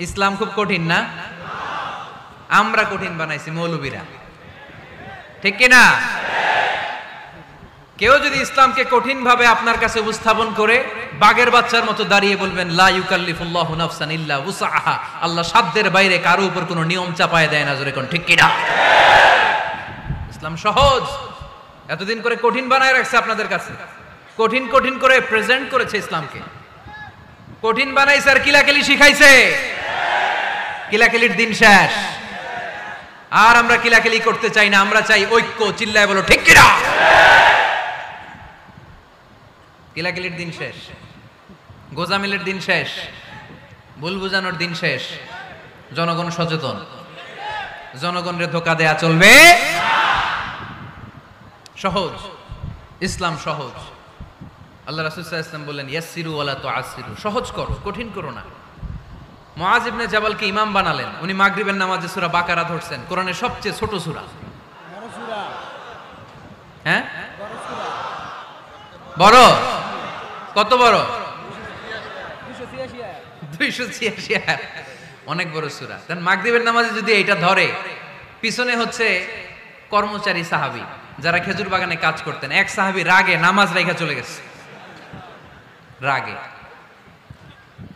ইসলাম খুব কঠিন না? আমরা কঠিন বানাইছি মৌলবীরা, ঠিক কিনা? কেউ যদি ইসলামকে কঠিন ভাবে আপনার কাছে উপস্থাপন করে বাঘের বাচ্চার মতো দাঁড়িয়ে বলবেন লা ইউকাল্লিফুল্লাহু নাফসান ইল্লা উসআহা, আল্লাহ সাধ্যের বাইরে কারো উপর কোনো নিয়ম চাপায় দেয় না, জোরে কোন ঠিক কিনা? ইসলাম সহজ, এতদিন করে কঠিন বানায় রাখছে আপনাদের কাছে, কঠিন কঠিন করে প্রেজেন্ট করেছে ইসলামকে, কঠিন বানাইছে আর কিলাকিলি শিখাইছে। কিলাকিলির দিন শেষ, আর আমরা কিলাকিলি করতে চাই না, আমরা চাই ঐক্য। চিল্লায় বলো ঠিক কিনা? কিলাকিলির দিন শেষ, গোজামিলের দিন শেষ, ভুল বুঝানোর দিন শেষ। জনগণ সচেতন, জনগণের ধোকা দেয়া চলবে। সহজ, ইসলাম সহজ। আল্লাহ রাসূল সাল্লাল্লাহু আলাইহি ওয়াসাল্লাম বললেন ইয়াসসিরু ওয়ালা তুআসসিরু, সহজ করো, কঠিন করো না। মুআয ইবনে জাবালকে ইমাম বানালেন, উনি মাগরিবের নামাজে সূরা বাকারা ধরছেন, কোরআনের সবচেয়ে ছোট সূরা। বড় সূরা? হ্যাঁ, বড় সূরা। বড়? কত বড়? 286 আয়াত, অনেক বড় সূরা। দেন মাগরিবের নামাজে যদি এইটা ধরে, পিছনে হচ্ছে কর্মচারী সাহাবী যারা খেজুর বাগানে কাজ করতেন, এক সাহাবী রাগে নামাজ রাইখা চলে গেছে, রাগে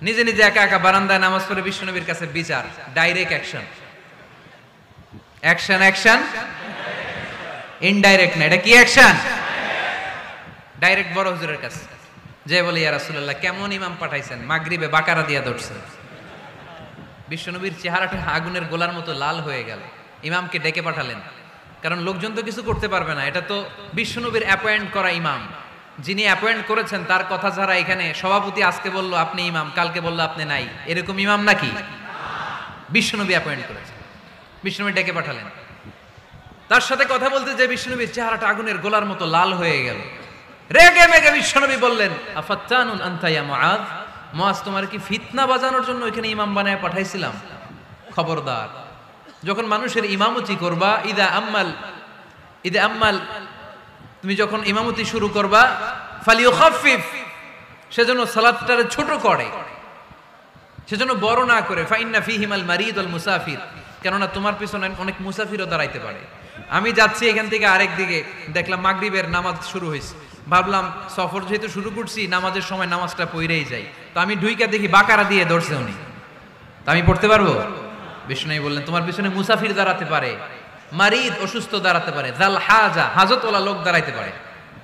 নিজে নিজে একা একা বারান্দায় নামাজ পড়ে বিশ্বনবীর কাছে বিচার, direct action. Action action, indirect না, এটা কি অ্যাকশন? ডাইরেক্ট বড় হুজুরের কাছে যে বলে ইয়া রাসূলুল্লাহ কেমন ইমাম পাঠাইছেন, মাগরিবে বাকারা দিয়া ধরছেন। বিশ্বনবীর চেহারাটা আগুনের গোলার মতো লাল হয়ে গেল। ইমামকে ডেকে পাঠালেন, কারণ লোকজন তো কিছু করতে পারবে না, এটা তো বিশ্বনবীর অ্যাপয়েন্ট করা ইমাম। যিনি অ্যাপয়েন্ট করেছেন তার কথা ছাড়া এখানে সভাপতি আজকে বললো আপনি ইমাম, কালকে বললো আপনি নাই, এরকম ইমাম নাকি? বিশ্বনবী অ্যাপয়েন্ট করেছেন। বিশ্বনবী ডেকে পাঠালেন, তার সাথে কথা বলতে যে বিশ্বনবীর চেহারাটা আগুনের গোলার মতো লাল হয়ে গেল। রেগে মেগে বিশ্বনবী বললেন আফাত্তানুন আনতা ইয়া মুআয, মুআয তোমার কি ফিতনা বাজানোর জন্য এখানে ইমাম বানায় পাঠাইছিলাম? খবরদার, যখন মানুষের ইমামতি করবা, ইদা আম্মাল তুমি যখন ইমামতি শুরু করবা, ফালিয়ুখাফফিফ, সেজন্য সালাতটারে ছোট করে, সেজন্য বড় না করে। ফাইন্না ফীহিমাল মারিদ ওয়াল মুসাফির, কেননা তোমার পিছনে অনেক মুসাফিরও দাঁড়াইতে পারে। আমি যাচ্ছি এখান থেকে আরেক দিকে, দেখলাম মাগরিবের নামাজ শুরু হয়েছে, ভাবলাম সফর যেহেতু শুরু করছি নামাজের সময় নামাজটা পড়েই যাই, তো আমি ঢুইকা দেখি বাকারা দিয়ে ধরছে উনি, তা আমি পড়তে পারবো? বিষ্ণু বললেন তোমার পিছনে মুসাফির দাঁড়াতে পারে, মারিদ অসুস্থ দাঁড়াতে পারে, জাল হাজা হাজতওয়ালা লোক দাঁড়াইতে পারে।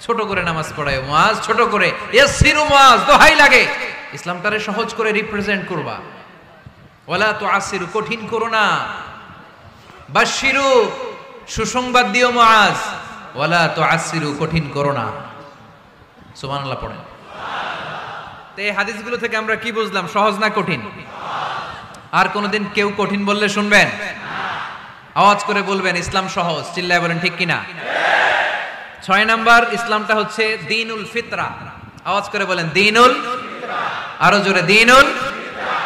ছোট করে নামাজ পড়ায় মুআয, ছোট করে। ইয়াসসিরু মুআয, দোহাই লাগে ইসলামটারে সহজ করে রিপ্রেজেন্ট করবা। ওয়ালা তুআসসিরু, কঠিন করো না। বাশশিরু, সুসংবাদ দিও মুআয, ওয়ালা তুআসসিরু, কঠিন করো না। সুবহানাল্লাহ পড়েন। তো এই হাদিসগুলো থেকে আমরা কি বুঝলাম? সহজ না কঠিন? আর কোনদিন কেউ কঠিন বললে শুনবেন? আওয়াজ করে বলবেন ইসলাম সহজ। চিল্লায় বলেন ঠিক কিনা? 6 নাম্বার, ইসলামটা হচ্ছে দ্বীনুল ফিতরা। আওয়াজ করে বলেন দ্বীনুল ফিতরা, আরো জোরে দ্বীনুল ফিতরা।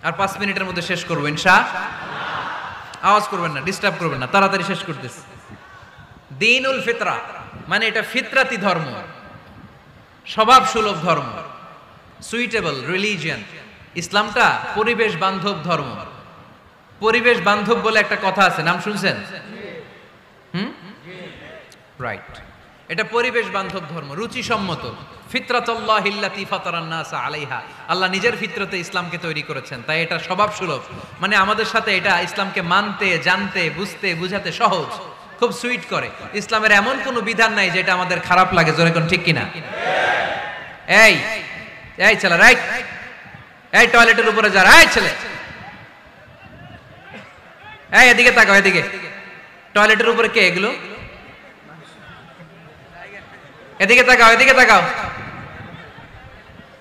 আর 5 মিনিটের মধ্যে শেষ করব ইনশাআল্লাহ। আওয়াজ করবেন না, ডিস্টার্ব করবেন না, তাড়াতাড়ি শেষ করতেছি। দ্বীনুল ফিতরা মানে এটা ফিতরাতি ধর্ম, স্বভাব সুলভ ধর্ম, সুইটেবল রিলিজিয়ন। ইসলামটা পরিবেশ বান্ধব ধর্ম। পরিবেশ বান্ধব বলে একটা কথা আছে, নাম শুনছেন? রাইট, এটা পরিবেশ বান্ধব ধর্ম, রুচিসম্মত। ফিতরাতুল্লাহিল্লাতী ফাতারান নাস আলাইহা, আল্লাহ নিজের ফিতরতে ইসলামকে তৈরি করেছেন, তাই এটা স্বভাব সুলভ। মানে আমাদের সাথে এটা ইসলামকে মানতে, জানতে, বুঝতে, বুঝাতে সহজ, খুব সুইট করে। ইসলামের এমন কোনো বিধান নাই যেটা আমাদের খারাপ লাগে, জোরে কোন ঠিক কিনা? এই এই ছেলে, রাইট, এই টয়লেটের উপরে যা, এই ছেলে, এই এদিকে তাকাও, এদিকে। টয়লেটের উপরে কে এগুলো? এদিকে তাকাও, এদিকে তাকাও।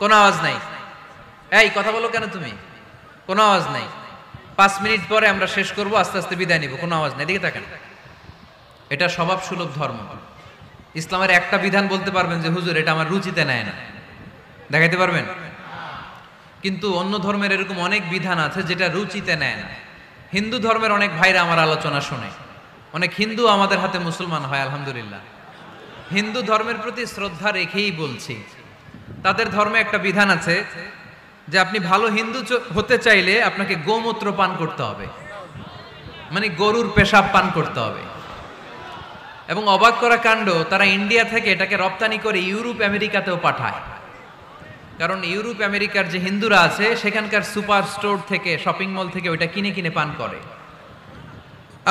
কোনো আওয়াজ নাই। এই কথা বলো কেন তুমি? কোনো আওয়াজ নাই। 5 মিনিট পরে আমরা শেষ করব, আস্তে আস্তে বিদায় নিব, কোনো আওয়াজ নাই। এদিকে তাকান। এটা স্বভাব সুলভ ধর্ম। ইসলামের একটা বিধান বলতে পারবেন যে হুজুর এটা আমার রুচিতে নেয় না, দেখাইতে পারবেন? কিন্তু অন্য ধর্মের এরকম অনেক বিধান আছে যেটা রুচিতে নেয় না। হিন্দু ধর্মের অনেক ভাইরা আমার আলোচনা শুনে, অনেক হিন্দু আমাদের হাতে মুসলমান হয়, আলহামদুলিল্লাহ। হিন্দু ধর্মের প্রতি শ্রদ্ধা রেখেই বলছি, তাদের ধর্মে একটা বিধান আছে, যে আপনি ভালো হিন্দু হতে চাইলে আপনাকে গোমূত্র পান করতে হবে, মানে গরুর পেশাব পান করতে হবে। এবং অবাক করা কাণ্ড, তারা ইন্ডিয়া থেকে এটাকে রপ্তানি করে ইউরোপ আমেরিকাতেও পাঠায়। কারণ ইউরোপ আমেরিকার যে হিন্দুরা আছে সেখানকার সুপার স্টোর থেকে, শপিং মল থেকে ওইটা কিনে কিনে পান করে।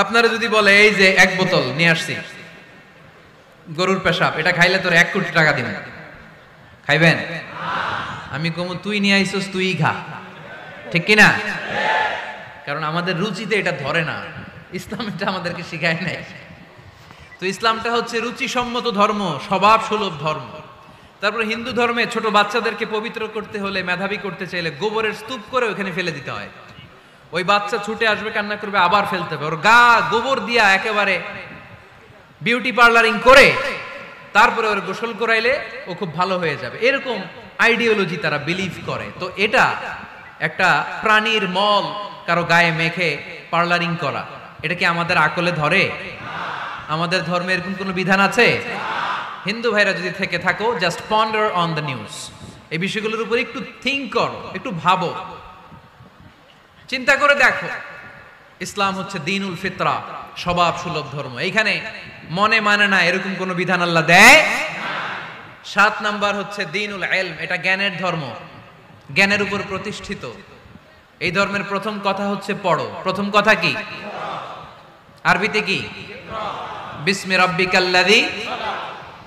আপনারা যদি বলে এই যে 1 বোতল নিয়ে আসছি গরুর পেশাব, এটা খাইলে তোর 1 কোটি টাকা দিবেন, খাইবেন? আমি কমু তুই নিয়ে আইসোস, তুই খা, ঠিক কিনা? কারণ আমাদের রুচিতে এটা ধরে না, ইসলাম এটা আমাদেরকে শিখায় নাই। তো ইসলামটা হচ্ছে রুচিসম্মত ধর্ম, স্বভাব সুলভ ধর্ম। তারপরে হিন্দু ধর্মে ছোট বাচ্চাদেরকে পবিত্র করতে হলে, মেধাবী করতে চাইলে গোবরের স্তূপ করে ওখানে ফেলে দিতে হয়। ওই বাচ্চা ছুটে আসবে, কান্না করবে, আবার ফেলতে হবে। ওর গা গোবর দিয়া একেবারে বিউটি পার্লারিং করে তারপরে ওর গোসল করাইলে ও খুব ভালো হয়ে যাবে, এরকম আইডিওলজি তারা বিলিভ করে। তো এটা একটা প্রাণীর মল কারো গায়ে মেখে পার্লারিং করা, এটা কি আমাদের আকলে ধরে? আমাদের ধর্মে এরকম কোনো বিধান আছে? হিন্দু ভাইরা যদি থেকে থাকো, just ponder on the news, এই বিষয়গুলোর উপর একটু থিঙ্ক করো, একটু ভাবো, চিন্তা করে দেখো। ইসলাম হচ্ছে দ্বীনুল ফিতরা, স্বভাব সুলভ ধর্ম। এইখানে মনে মানে না এরকম কোন বিধান আল্লাহ দেয়। 7 নাম্বার হচ্ছে দ্বীনুল ইলম, এটা জ্ঞানের ধর্ম, জ্ঞানের উপর প্রতিষ্ঠিত। এই ধর্মের প্রথম কথা হচ্ছে পড়ো। প্রথম কথা কি? আরবিতে কি? বিসমি রাব্বিকাল্লাযী,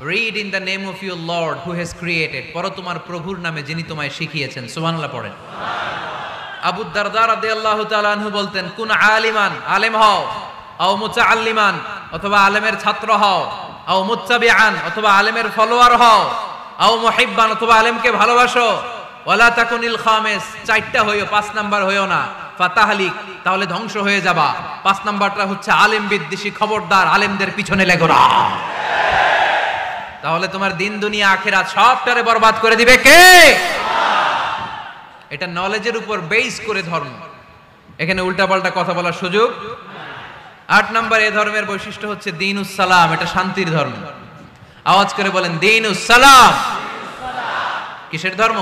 read in the name of your lord who has created. পড়ো তোমার প্রভুর নামে যিনি তোমায় শিখিয়েছেন। সুবহানাল্লাহ পড়েন। আবু দারদা রাদিয়াল্লাহু তাআলা আনহু বলতেন, কুন আলিমান, আলেম হও, আও মুতাআল্লিমান, অথবা আলেমের ছাত্র হও, আও মুত্তাবিআন, অথবা আলেমের ফলোয়ার হও, আও মুহিব্বান, অথবা আলেমকে ভালোবাসো, ওয়ালা তাকুনিল খামিস, 4টা হইও, 5 নাম্বার হইও না, ফাতাহলিক, তাহলে ধ্বংস হয়ে যাবা। 5 নাম্বারটা হচ্ছে আলেম বিদ্বেষী, খবরদার আলেমদের পিছনে লেগো না, তাহলে তোমার দিন দুনিয়া আখিরাত সবটারে বরবাদ করে দিবে কে? এটা নলেজের উপর বেস করে ধর্ম, এখানে উল্টাপাল্টা কথা বলার সুযোগ। 8 নাম্বার এই ধর্মের বৈশিষ্ট্য হচ্ছে দ্বীনুস সালাম, এটা শান্তির ধর্ম। আওয়াজ করে বলেন দ্বীনুস সালাম। কিসের ধর্ম?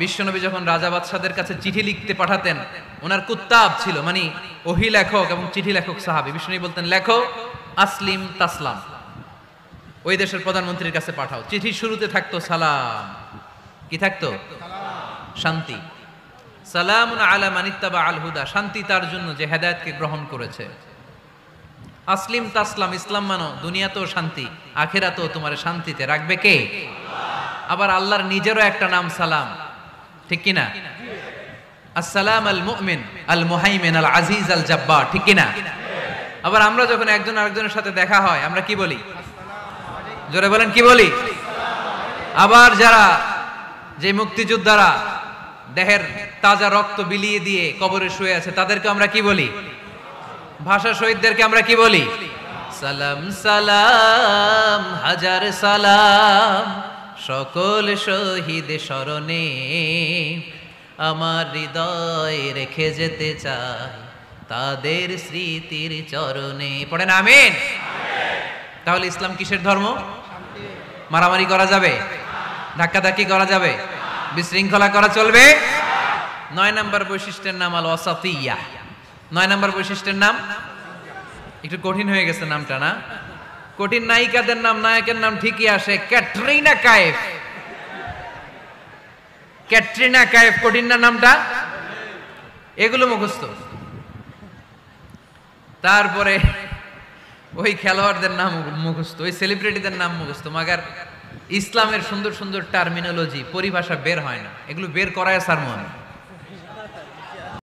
বিশ্বনবী যখন রাজা বাদশাদের কাছে চিঠি লিখতে পাঠাতেন, ওনার কুত্তাব ছিল, মানে ওহী লেখক এবং চিঠি লেখক সাহাবী। বিশ্বনবী বলতেন লেখো আসলিম তাসলাম, ওই দেশের প্রধানমন্ত্রীর কাছে পাঠাও। চিঠির শুরুতে থাকতো সালাম, কি থাকতো? শান্তি। সালামুন আলা মানিত্তাবা আল হুদা, শান্তি তার জন্য যে হেদায়েতকে গ্রহণ করেছে। আসলিম তাসলাম, ইসলাম মানো, দুনিয়াতেও শান্তি, আখিরাতেও তোমার শান্তিতে রাখবে কে? আবার আল্লাহর নিজেরও একটা নাম সালাম, ঠিক কিনা? আসসালাম আল মুমিন আল মুহাইমিন আল আজিজ আল জাব্বার, ঠিক কিনা? আবার আমরা যখন একজন আরেকজনের সাথে দেখা হয় আমরা কি বলি? জোরে বলেন, কি বলি? আবার যারা, যে মুক্তিযোদ্ধারা দেহের তাজা রক্ত বিলিয়ে দিয়ে কবরে শুয়ে আছে, তাদেরকে আমরা কি বলি? ভাষা শহীদদেরকে আমরা কি বলি? সালাম সালাম হাজার সালাম, সকল শহীদ স্মরণে আমার হৃদয় রেখে যেতে চাই তাদের স্মৃতির চরণে। পড়েন আমিন। তাহলে ইসলাম কিসের ধর্ম? মারামারি করা যাবে? ধাক্কাধাক্কি করা যাবে? বিশৃঙ্খলা করা চলবে? 9 নাম্বার বৈশিষ্ট্যের নাম আল ওয়াসাতিয়্যা। 9 নাম্বার বৈশিষ্ট্যের নাম, একটু কঠিন হয়ে গেছে নামটা না? কঠিন নায়িকাদের নাম, নায়কের নাম ঠিকই আসে, ক্যাটরিনা কাইফ। ক্যাটরিনা কাইফ কঠিন না নামটা? এগুলো মুখস্থ। তারপরে ওই খেলোয়াড়দের নাম মুখস্থ, ওই সেলিব্রিটিদের নাম মুখস্থ, মাগার ইসলামের সুন্দর সুন্দর টার্মিনোলজি, পরিভাষা বের হয় না। এগুলো বের করায় সারমন।